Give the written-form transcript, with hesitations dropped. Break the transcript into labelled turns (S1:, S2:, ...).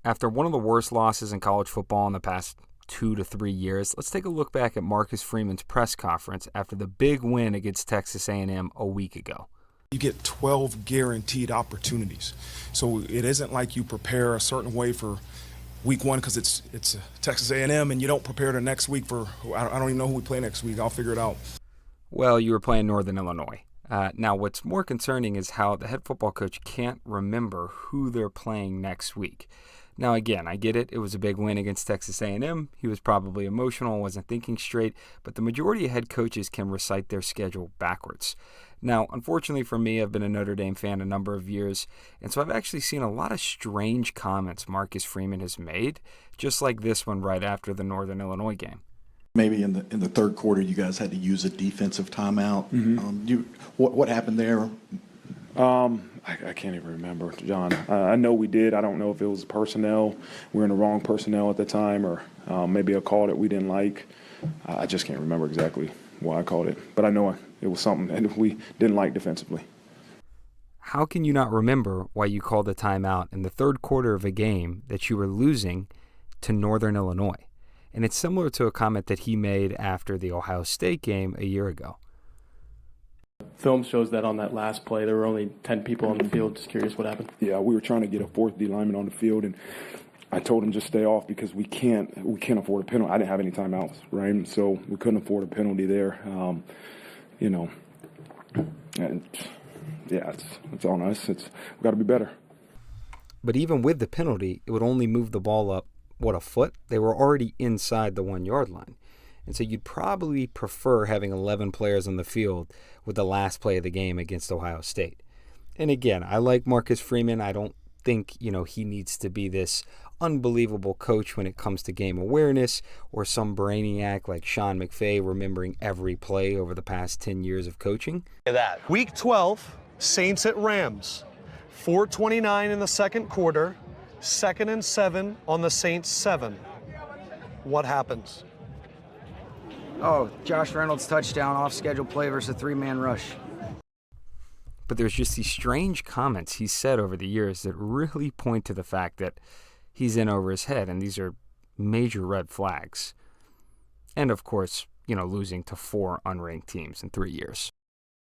S1: After one of the worst losses in college football in the past 2 to 3 years, let's take a look back at Marcus Freeman's press conference after the big win against Texas A&M a week ago.
S2: You get 12 guaranteed opportunities. So it isn't like you prepare a certain way for week one because it's Texas A&M and you don't prepare the next week for, I don't even know who we play next week. I'll figure it out.
S1: Well, you were playing Northern Illinois. Now, what's more concerning is how the head football coach can't remember who they're playing next week. Now, again, I get it. It was a big win against Texas A&M. He was probably emotional, wasn't thinking straight, but the majority of head coaches can recite their schedule backwards. Now, unfortunately for me, I've been a Notre Dame fan a number of years, and so I've actually seen a lot of strange comments Marcus Freeman has made, just like this one right after the Northern Illinois game.
S3: Maybe in the third quarter, you guys had to use a defensive timeout. What happened there?
S4: I can't even remember, John. I know we did. I don't know if it was personnel. We were in the wrong personnel at the time, or maybe a call that we didn't like. I just can't remember exactly why I called it. But I know it was something that we didn't like defensively.
S1: How can you not remember why you called a timeout in the third quarter of a game that you were losing to Northern Illinois? And it's similar to a comment that he made after the Ohio State game a year ago.
S5: Film shows that on that last play, there were only 10 people on the field. Just curious what happened.
S4: Yeah, we were trying to get a fourth D lineman on the field, and I told him just stay off because we can't afford a penalty. I didn't have any timeouts, right? So we couldn't afford a penalty there. And yeah, it's on us. We got to be better.
S1: But even with the penalty, it would only move the ball up, a foot? They were already inside the 1 yard line. And so you'd probably prefer having 11 players on the field with the last play of the game against Ohio State. And again, I like Marcus Freeman. I don't think, he needs to be this unbelievable coach when it comes to game awareness or some brainiac like Sean McVay remembering every play over the past 10 years of coaching.
S6: Look at that.
S7: Week 12, Saints at Rams. 4:29 in the second quarter, 2nd and 7 on the Saints 7. What happens?
S6: Oh, Josh Reynolds touchdown, off-schedule play versus a three-man rush.
S1: But there's just these strange comments he's said over the years that really point to the fact that he's in over his head, and these are major red flags. And, of course, losing to 4 unranked teams in 3 years.